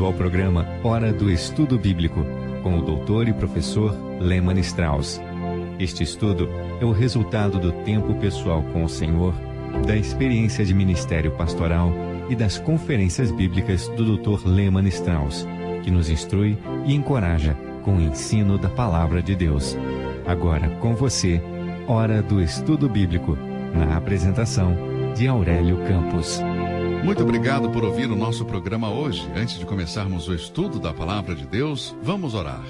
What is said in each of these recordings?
Bem-vindo ao programa Hora do Estudo Bíblico, com o doutor e professor Lehmann Strauss. Este estudo é o resultado do tempo pessoal com o Senhor, da experiência de ministério pastoral e das conferências bíblicas do Dr. Lehmann Strauss, que nos instrui e encoraja com o ensino da Palavra de Deus. Agora, com você, Hora do Estudo Bíblico, na apresentação de Aurélio Campos. Muito obrigado por ouvir o nosso programa hoje. Antes de começarmos o estudo da Palavra de Deus, vamos orar.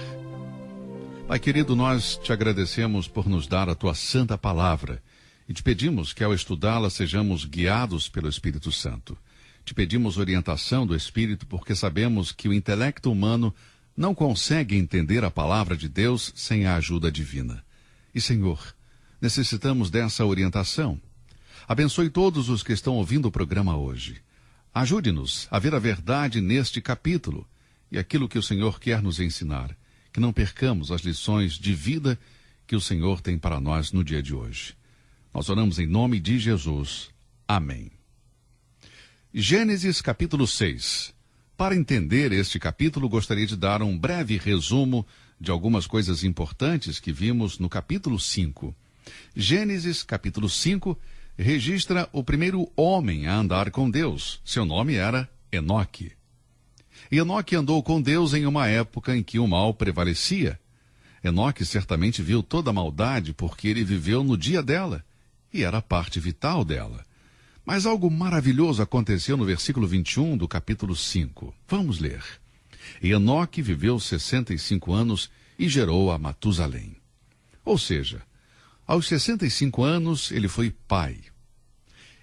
Pai querido, nós te agradecemos por nos dar a tua santa palavra e te pedimos que ao estudá-la sejamos guiados pelo Espírito Santo. Te pedimos orientação do Espírito porque sabemos que o intelecto humano não consegue entender a palavra de Deus sem a ajuda divina. E Senhor, necessitamos dessa orientação. Abençoe todos os que estão ouvindo o programa hoje. Ajude-nos a ver a verdade neste capítulo e aquilo que o Senhor quer nos ensinar. Que não percamos as lições de vida que o Senhor tem para nós no dia de hoje. Nós oramos em nome de Jesus. Amém. Gênesis capítulo 6. Para entender este capítulo, gostaria de dar um breve resumo de algumas coisas importantes que vimos no capítulo 5. Gênesis capítulo 5 registra o primeiro homem a andar com Deus. Seu nome era Enoque. Enoque andou com Deus em uma época em que o mal prevalecia. Enoque certamente viu toda a maldade porque ele viveu no dia dela e era parte vital dela. Mas algo maravilhoso aconteceu no versículo 21 do capítulo 5. Vamos ler. Enoque viveu 65 anos e gerou a Matusalém. Ou seja, aos 65 anos, ele foi pai.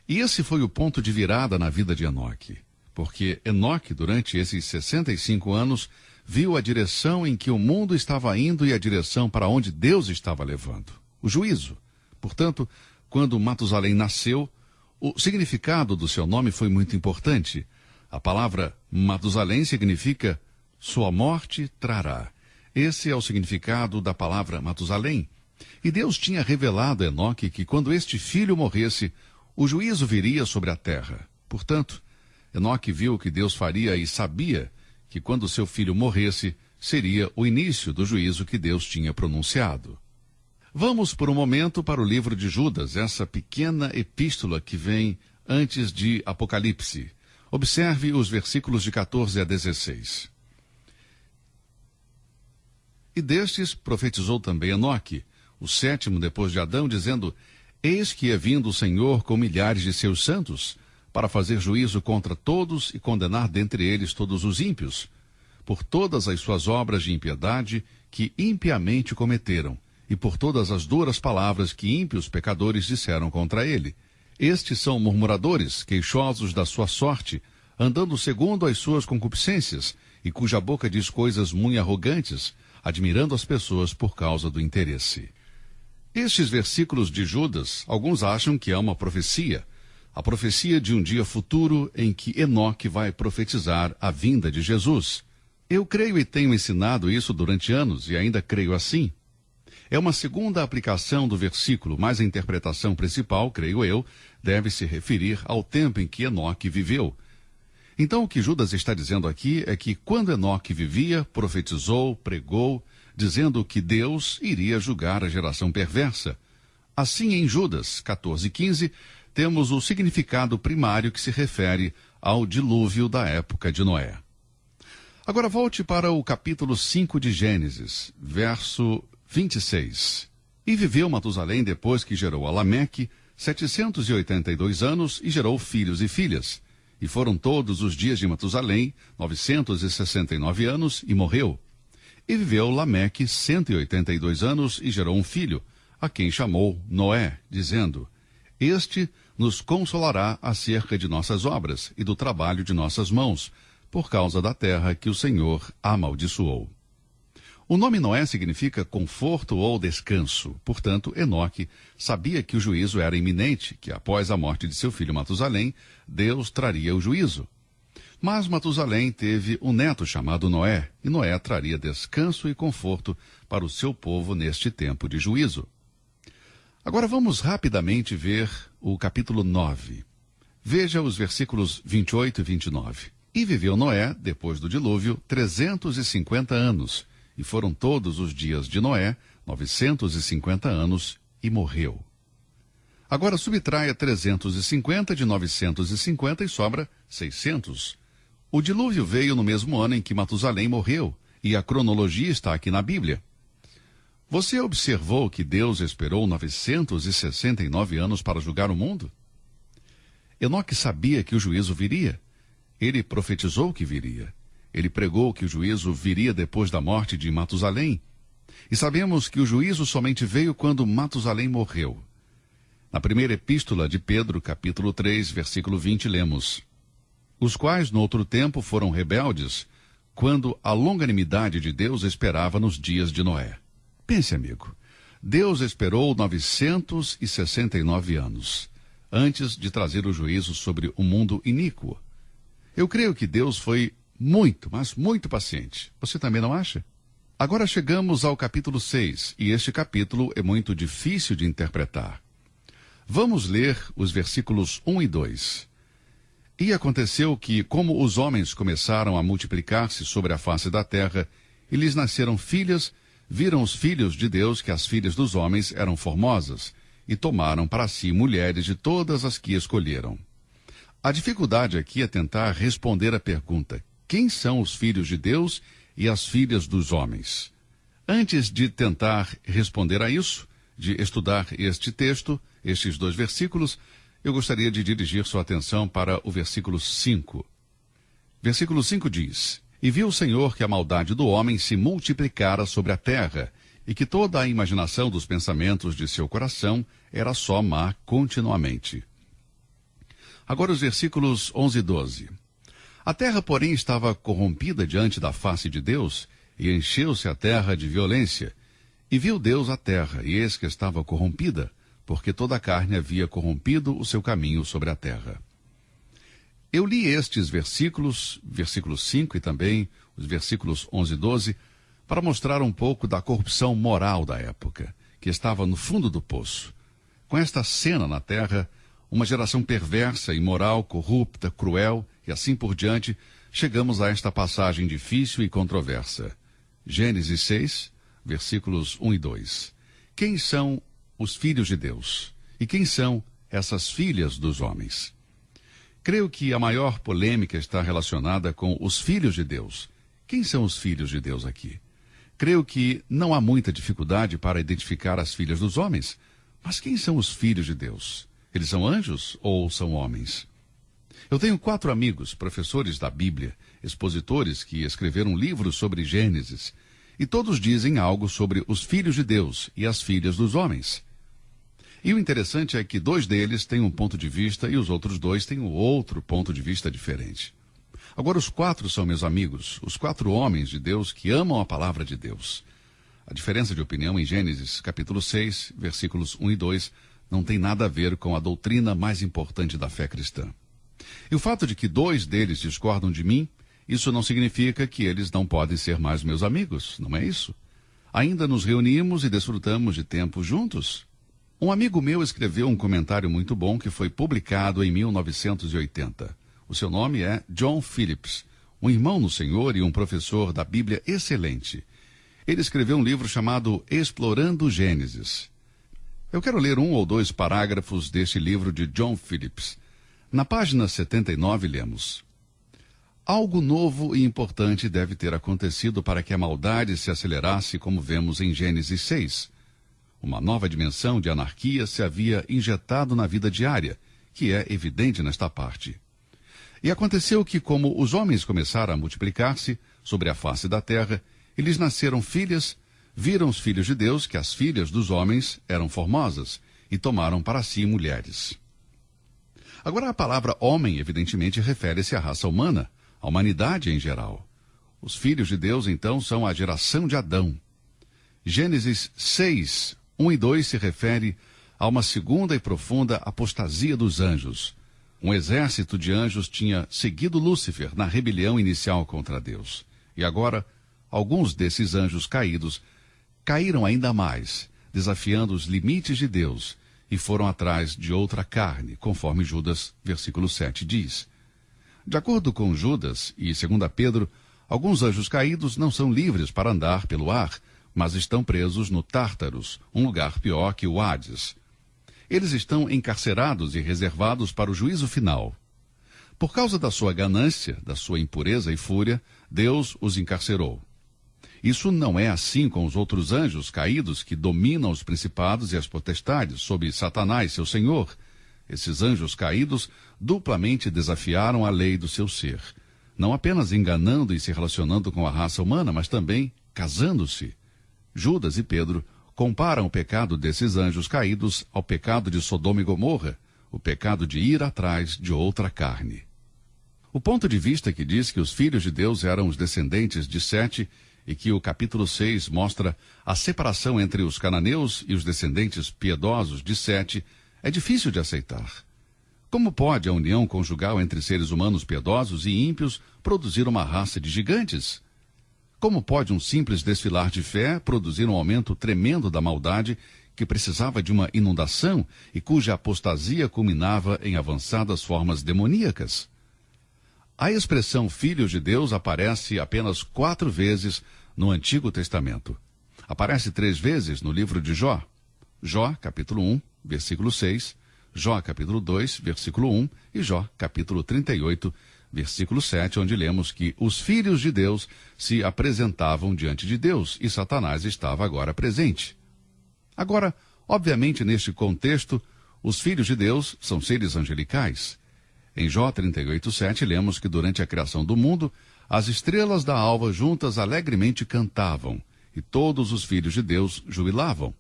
E esse foi o ponto de virada na vida de Enoque, porque Enoque, durante esses 65 anos, viu a direção em que o mundo estava indo e a direção para onde Deus estava levando, o juízo. Portanto, quando Matusalém nasceu, o significado do seu nome foi muito importante. A palavra Matusalém significa sua morte trará. Esse é o significado da palavra Matusalém. E Deus tinha revelado a Enoque que quando este filho morresse, o juízo viria sobre a terra. Portanto, Enoque viu o que Deus faria e sabia que quando seu filho morresse, seria o início do juízo que Deus tinha pronunciado. Vamos por um momento para o livro de Judas, essa pequena epístola que vem antes de Apocalipse. Observe os versículos de 14 a 16. E destes profetizou também Enoque, o sétimo depois de Adão, dizendo: Eis que é vindo o Senhor com milhares de seus santos, para fazer juízo contra todos e condenar dentre eles todos os ímpios, por todas as suas obras de impiedade que impiamente cometeram, e por todas as duras palavras que ímpios pecadores disseram contra ele. Estes são murmuradores, queixosos da sua sorte, andando segundo as suas concupiscências, e cuja boca diz coisas muito arrogantes, admirando as pessoas por causa do interesse. Estes versículos de Judas, alguns acham que é uma profecia, a profecia de um dia futuro em que Enoque vai profetizar a vinda de Jesus. Eu creio e tenho ensinado isso durante anos e ainda creio assim. É uma segunda aplicação do versículo, mas a interpretação principal, creio eu, deve se referir ao tempo em que Enoque viveu. Então o que Judas está dizendo aqui é que quando Enoque vivia, profetizou, pregou, dizendo que Deus iria julgar a geração perversa. Assim, em Judas 14:15, temos o significado primário que se refere ao dilúvio da época de Noé. Agora volte para o capítulo 5 de Gênesis, verso 26. E viveu Matusalém depois que gerou a Lameque 782 anos e gerou filhos e filhas. E foram todos os dias de Matusalém 969 anos e morreu. E viveu Lameque 182 anos e gerou um filho, a quem chamou Noé, dizendo: Este nos consolará acerca de nossas obras e do trabalho de nossas mãos, por causa da terra que o Senhor amaldiçoou. O nome Noé significa conforto ou descanso. Portanto, Enoque sabia que o juízo era iminente, que após a morte de seu filho Matusalém, Deus traria o juízo. Mas Matusalém teve um neto chamado Noé, e Noé traria descanso e conforto para o seu povo neste tempo de juízo. Agora vamos rapidamente ver o capítulo 9. Veja os versículos 28 e 29. E viveu Noé, depois do dilúvio, 350 anos, e foram todos os dias de Noé 950 anos, e morreu. Agora subtraia 350 de 950 e sobra 600. O dilúvio veio no mesmo ano em que Matusalém morreu, e a cronologia está aqui na Bíblia. Você observou que Deus esperou 969 anos para julgar o mundo? Enoque sabia que o juízo viria. Ele profetizou que viria. Ele pregou que o juízo viria depois da morte de Matusalém. E sabemos que o juízo somente veio quando Matusalém morreu. Na primeira epístola de Pedro, capítulo 3, versículo 20, lemos: os quais no outro tempo foram rebeldes, quando a longanimidade de Deus esperava nos dias de Noé. Pense, amigo, Deus esperou 969 anos, antes de trazer o juízo sobre o mundo iníquo. Eu creio que Deus foi muito, mas muito paciente. Você também não acha? Agora chegamos ao capítulo 6, e este capítulo é muito difícil de interpretar. Vamos ler os versículos 1 e 2. E aconteceu que, como os homens começaram a multiplicar-se sobre a face da terra, e lhes nasceram filhas, viram os filhos de Deus que as filhas dos homens eram formosas, e tomaram para si mulheres de todas as que escolheram. A dificuldade aqui é tentar responder à pergunta: quem são os filhos de Deus e as filhas dos homens? Antes de tentar responder a isso, de estudar este texto, estes dois versículos, eu gostaria de dirigir sua atenção para o versículo 5. Versículo 5 diz: e viu o Senhor que a maldade do homem se multiplicara sobre a terra, e que toda a imaginação dos pensamentos de seu coração era só má continuamente. Agora os versículos 11 e 12. A terra, porém, estava corrompida diante da face de Deus, e encheu-se a terra de violência. E viu Deus a terra, e eis que estava corrompida, porque toda a carne havia corrompido o seu caminho sobre a terra. Eu li estes versículos, versículo 5 e também os versículos 11 e 12, para mostrar um pouco da corrupção moral da época, que estava no fundo do poço. Com esta cena na terra, uma geração perversa, imoral, corrupta, cruel e assim por diante, chegamos a esta passagem difícil e controversa. Gênesis 6, versículos 1 e 2. Quem são os filhos de Deus? E quem são essas filhas dos homens? Creio que a maior polêmica está relacionada com os filhos de Deus. Quem são os filhos de Deus aqui? Creio que não há muita dificuldade para identificar as filhas dos homens. Mas quem são os filhos de Deus? Eles são anjos ou são homens? Eu tenho 4 amigos, professores da Bíblia, expositores que escreveram livros sobre Gênesis, e todos dizem algo sobre os filhos de Deus e as filhas dos homens. E o interessante é que 2 deles têm um ponto de vista e os outros 2 têm outro ponto de vista diferente. Agora os 4 são meus amigos, os 4 homens de Deus que amam a palavra de Deus. A diferença de opinião em Gênesis, capítulo 6, versículos 1 e 2, não tem nada a ver com a doutrina mais importante da fé cristã. E o fato de que 2 deles discordam de mim, isso não significa que eles não podem ser mais meus amigos, não é isso? Ainda nos reunimos e desfrutamos de tempo juntos. Um amigo meu escreveu um comentário muito bom que foi publicado em 1980. O seu nome é John Phillips, um irmão no Senhor e um professor da Bíblia excelente. Ele escreveu um livro chamado Explorando Gênesis. Eu quero ler 1 ou 2 parágrafos deste livro de John Phillips. Na página 79 lemos: algo novo e importante deve ter acontecido para que a maldade se acelerasse, como vemos em Gênesis 6. Uma nova dimensão de anarquia se havia injetado na vida diária, que é evidente nesta parte. E aconteceu que, como os homens começaram a multiplicar-se sobre a face da terra, e lhes nasceram filhas, viram os filhos de Deus que as filhas dos homens eram formosas, e tomaram para si mulheres. Agora a palavra homem, evidentemente, refere-se à raça humana, à humanidade em geral. Os filhos de Deus, então, são a geração de Adão. Gênesis 6, 1 e 2 se refere a uma segunda e profunda apostasia dos anjos. Um exército de anjos tinha seguido Lúcifer na rebelião inicial contra Deus. E agora, alguns desses anjos caídos caíram ainda mais, desafiando os limites de Deus, e foram atrás de outra carne, conforme Judas, versículo 7, diz. De acordo com Judas e 2 Pedro, alguns anjos caídos não são livres para andar pelo ar, mas estão presos no Tártaros, um lugar pior que o Hades. Eles estão encarcerados e reservados para o juízo final. Por causa da sua ganância, da sua impureza e fúria, Deus os encarcerou. Isso não é assim com os outros anjos caídos que dominam os principados e as potestades, sob Satanás, seu senhor. Esses anjos caídos duplamente desafiaram a lei do seu ser, não apenas enganando e se relacionando com a raça humana, mas também casando-se. Judas e Pedro comparam o pecado desses anjos caídos ao pecado de Sodoma e Gomorra, o pecado de ir atrás de outra carne. O ponto de vista que diz que os filhos de Deus eram os descendentes de Sete e que o capítulo 6 mostra a separação entre os cananeus e os descendentes piedosos de Sete é difícil de aceitar. Como pode a união conjugal entre seres humanos piedosos e ímpios produzir uma raça de gigantes? Como pode um simples desfilar de fé produzir um aumento tremendo da maldade que precisava de uma inundação e cuja apostasia culminava em avançadas formas demoníacas? A expressão filhos de Deus aparece apenas 4 vezes no Antigo Testamento. Aparece 3 vezes no livro de Jó. Jó, capítulo 1, versículo 6, Jó, capítulo 2, versículo 1 e Jó, capítulo 38, versículo 7, onde lemos que os filhos de Deus se apresentavam diante de Deus e Satanás estava agora presente. Agora, obviamente, neste contexto, os filhos de Deus são seres angelicais. Em Jó 38:7 lemos que durante a criação do mundo, as estrelas da alva juntas alegremente cantavam, e todos os filhos de Deus jubilavam.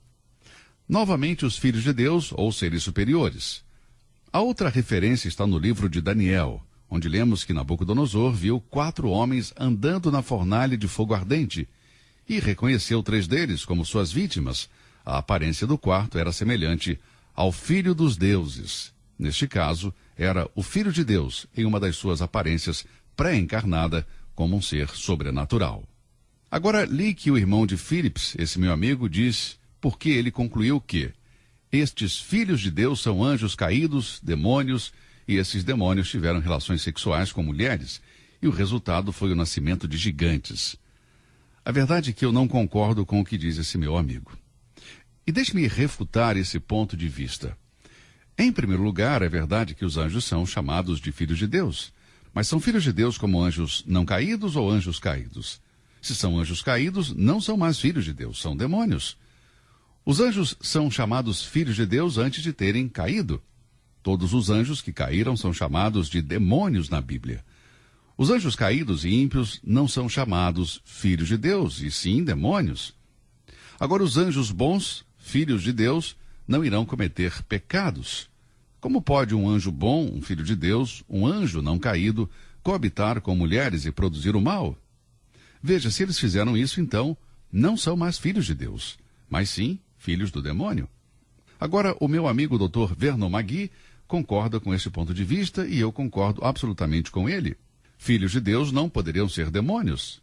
Novamente os filhos de Deus, ou seres superiores. A outra referência está no livro de Daniel, onde lemos que Nabucodonosor viu 4 homens andando na fornalha de fogo ardente, e reconheceu 3 deles como suas vítimas. A aparência do quarto era semelhante ao Filho dos Deuses. Neste caso, era o Filho de Deus em uma das suas aparências pré-encarnada como um ser sobrenatural. Agora li que o irmão de Phillips, esse meu amigo, diz porque ele concluiu que estes filhos de Deus são anjos caídos, demônios, e esses demônios tiveram relações sexuais com mulheres, e o resultado foi o nascimento de gigantes. A verdade é que eu não concordo com o que diz esse meu amigo. E deixe-me refutar esse ponto de vista. Em primeiro lugar, é verdade que os anjos são chamados de filhos de Deus. Mas são filhos de Deus como anjos não caídos ou anjos caídos? Se são anjos caídos, não são mais filhos de Deus, são demônios. Os anjos são chamados filhos de Deus antes de terem caído. Todos os anjos que caíram são chamados de demônios na Bíblia. Os anjos caídos e ímpios não são chamados filhos de Deus, e sim demônios. Agora, os anjos bons, filhos de Deus, não irão cometer pecados. Como pode um anjo bom, um filho de Deus, um anjo não caído, coabitar com mulheres e produzir o mal? Veja, se eles fizeram isso, então, não são mais filhos de Deus, mas sim filhos do demônio. Agora, o meu amigo Dr. Vernon Magui concorda com esse ponto de vista e eu concordo absolutamente com ele. Filhos de Deus não poderiam ser demônios.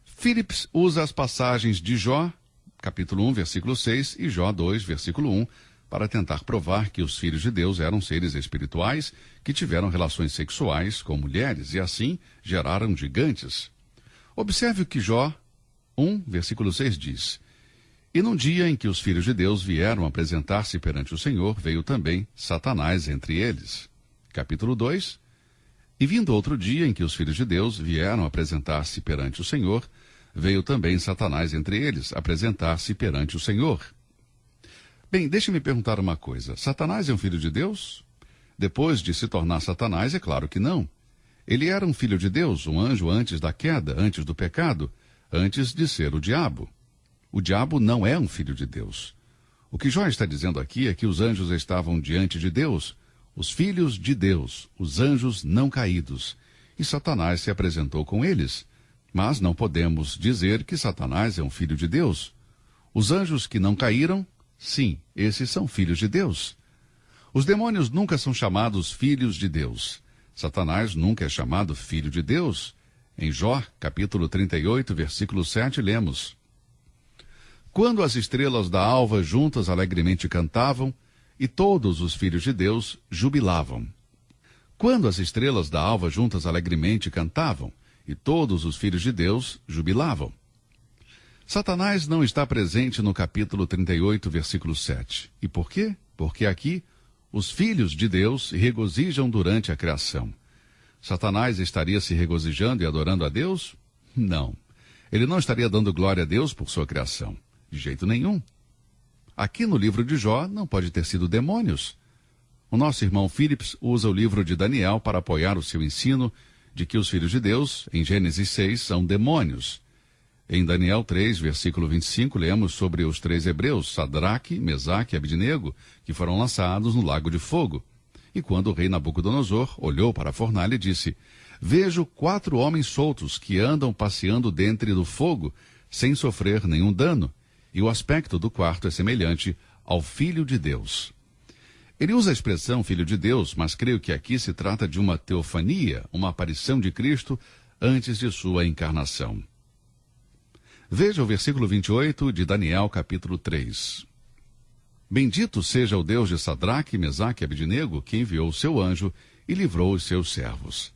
Phillips usa as passagens de Jó, capítulo 1, versículo 6, e Jó 2, versículo 1, para tentar provar que os filhos de Deus eram seres espirituais que tiveram relações sexuais com mulheres e assim geraram gigantes. Observe o que Jó 1, versículo 6 diz. E num dia em que os filhos de Deus vieram apresentar-se perante o Senhor, veio também Satanás entre eles. Capítulo 2. E vindo outro dia em que os filhos de Deus vieram apresentar-se perante o Senhor, veio também Satanás entre eles, apresentar-se perante o Senhor. Bem, deixe-me perguntar uma coisa. Satanás é um filho de Deus? Depois de se tornar Satanás, é claro que não. Ele era um filho de Deus, um anjo antes da queda, antes do pecado, antes de ser o diabo. O diabo não é um filho de Deus. O que Jó está dizendo aqui é que os anjos estavam diante de Deus, os filhos de Deus, os anjos não caídos, e Satanás se apresentou com eles. Mas não podemos dizer que Satanás é um filho de Deus. Os anjos que não caíram, sim, esses são filhos de Deus. Os demônios nunca são chamados filhos de Deus. Satanás nunca é chamado filho de Deus. Em Jó, capítulo 38, versículo 7, lemos: Quando as estrelas da alva juntas alegremente cantavam, e todos os filhos de Deus jubilavam. quando as estrelas da alva juntas alegremente cantavam, e todos os filhos de Deus jubilavam. Satanás não está presente no capítulo 38, versículo 7. E por quê? Porque aqui os filhos de Deus se regozijam durante a criação. Satanás estaria se regozijando e adorando a Deus? Não. Ele não estaria dando glória a Deus por sua criação. De jeito nenhum. Aqui no livro de Jó não pode ter sido demônios. O nosso irmão Phillips usa o livro de Daniel para apoiar o seu ensino de que os filhos de Deus, em Gênesis 6, são demônios. Em Daniel 3, versículo 25, lemos sobre os 3 hebreus, Sadraque, Mesaque e Abidnego, que foram lançados no lago de fogo. E quando o rei Nabucodonosor olhou para a fornalha, disse: Vejo 4 homens soltos que andam passeando dentro do fogo, sem sofrer nenhum dano, e o aspecto do quarto é semelhante ao Filho de Deus. Ele usa a expressão Filho de Deus, mas creio que aqui se trata de uma teofania, uma aparição de Cristo antes de sua encarnação. Veja o versículo 28 de Daniel, capítulo 3. Bendito seja o Deus de Sadraque, Mesaque e Abidnego, que enviou o seu anjo e livrou os seus servos.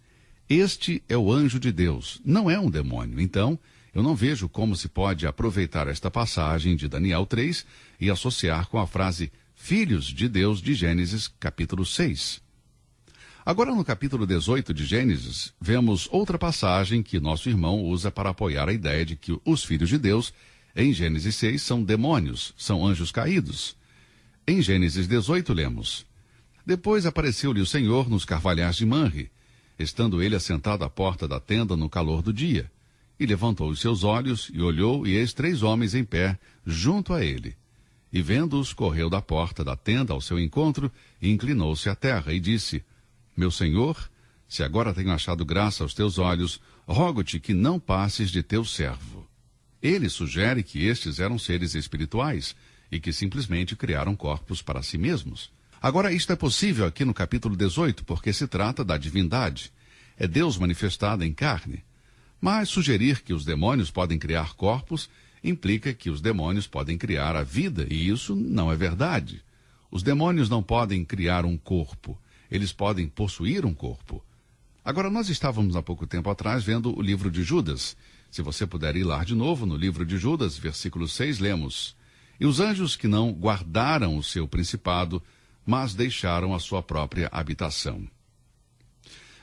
Este é o anjo de Deus, não é um demônio. Então, eu não vejo como se pode aproveitar esta passagem de Daniel 3 e associar com a frase Filhos de Deus de Gênesis, capítulo 6. Agora, no capítulo 18 de Gênesis, vemos outra passagem que nosso irmão usa para apoiar a ideia de que os filhos de Deus, em Gênesis 6, são demônios, são anjos caídos. Em Gênesis 18, lemos: Depois apareceu-lhe o Senhor nos carvalhais de Manre, estando ele assentado à porta da tenda no calor do dia. E levantou os seus olhos e olhou, e eis 3 homens em pé, junto a ele. E vendo-os, correu da porta da tenda ao seu encontro, e inclinou-se à terra, e disse: Meu senhor, se agora tenho achado graça aos teus olhos, rogo-te que não passes de teu servo. Ele sugere que estes eram seres espirituais, e que simplesmente criaram corpos para si mesmos. Agora, isto é possível aqui no capítulo 18, porque se trata da divindade. É Deus manifestado em carne. Mas sugerir que os demônios podem criar corpos implica que os demônios podem criar a vida, e isso não é verdade. Os demônios não podem criar um corpo, eles podem possuir um corpo. Agora, nós estávamos há pouco tempo atrás vendo o livro de Judas. Se você puder ir lá de novo, no livro de Judas, versículo 6, lemos: E os anjos que não guardaram o seu principado, mas deixaram a sua própria habitação.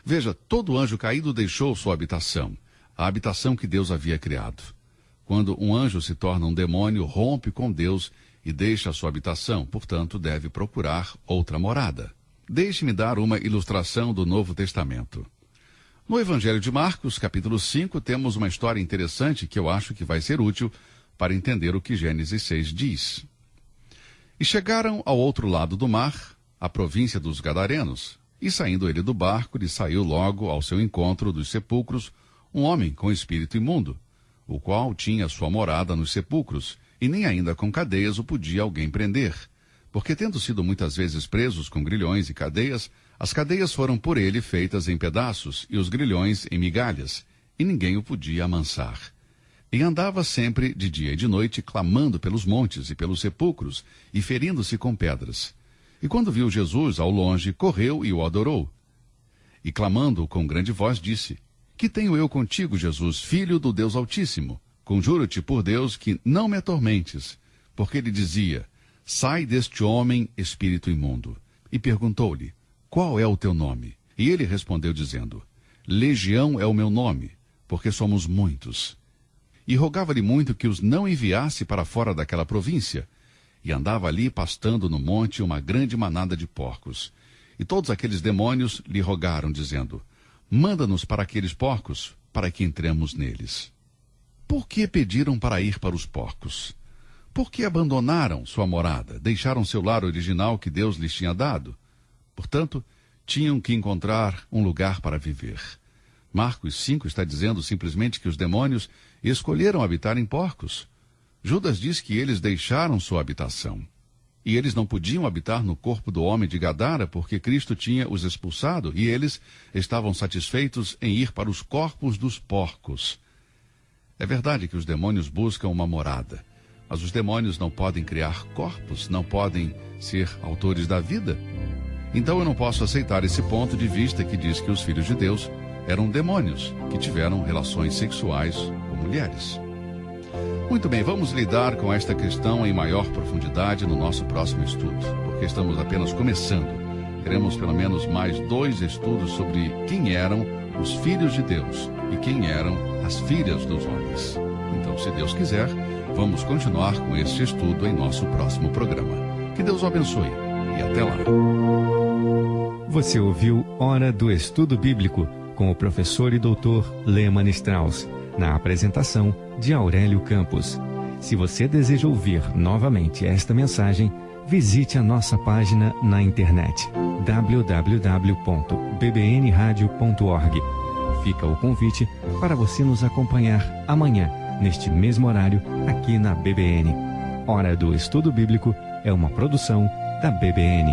Veja, todo anjo caído deixou sua habitação, a habitação que Deus havia criado. Quando um anjo se torna um demônio, rompe com Deus e deixa a sua habitação, portanto, deve procurar outra morada. Deixe-me dar uma ilustração do Novo Testamento. No Evangelho de Marcos, capítulo 5, temos uma história interessante que eu acho que vai ser útil para entender o que Gênesis 6 diz. E chegaram ao outro lado do mar, a província dos Gadarenos, e saindo ele do barco, lhe saiu logo ao seu encontro dos sepulcros um homem com espírito imundo, o qual tinha sua morada nos sepulcros, e nem ainda com cadeias o podia alguém prender, porque tendo sido muitas vezes presos com grilhões e cadeias, as cadeias foram por ele feitas em pedaços, e os grilhões em migalhas, e ninguém o podia amansar. E andava sempre de dia e de noite, clamando pelos montes e pelos sepulcros, e ferindo-se com pedras. E quando viu Jesus ao longe, correu e o adorou. E clamando com grande voz, disse: Que tenho eu contigo, Jesus, filho do Deus Altíssimo? Conjuro-te por Deus que não me atormentes. Porque ele dizia: Sai deste homem, espírito imundo. E perguntou-lhe: Qual é o teu nome? E ele respondeu dizendo: Legião é o meu nome, porque somos muitos. E rogava-lhe muito que os não enviasse para fora daquela província. E andava ali pastando no monte uma grande manada de porcos. E todos aqueles demônios lhe rogaram, dizendo: Manda-nos para aqueles porcos, para que entremos neles. Por que pediram para ir para os porcos? Por que abandonaram sua morada, deixaram seu lar original que Deus lhes tinha dado? Portanto, tinham que encontrar um lugar para viver. Marcos 5 está dizendo simplesmente que os demônios escolheram habitar em porcos. Judas diz que eles deixaram sua habitação. E eles não podiam habitar no corpo do homem de Gadara, porque Cristo tinha os expulsado, e eles estavam satisfeitos em ir para os corpos dos porcos. É verdade que os demônios buscam uma morada, mas os demônios não podem criar corpos, não podem ser autores da vida. Então eu não posso aceitar esse ponto de vista que diz que os filhos de Deus eram demônios que tiveram relações sexuais com mulheres. Muito bem, vamos lidar com esta questão em maior profundidade no nosso próximo estudo, porque estamos apenas começando. Teremos pelo menos mais 2 estudos sobre quem eram os filhos de Deus e quem eram as filhas dos homens. Então, se Deus quiser, vamos continuar com este estudo em nosso próximo programa. Que Deus o abençoe e até lá. Você ouviu Hora do Estudo Bíblico com o professor e doutor Lehmann Strauss, na apresentação de Aurélio Campos. Se você deseja ouvir novamente esta mensagem, visite a nossa página na internet www.bbnradio.org. Fica o convite para você nos acompanhar amanhã, neste mesmo horário, aqui na BBN. Hora do Estudo Bíblico é uma produção da BBN.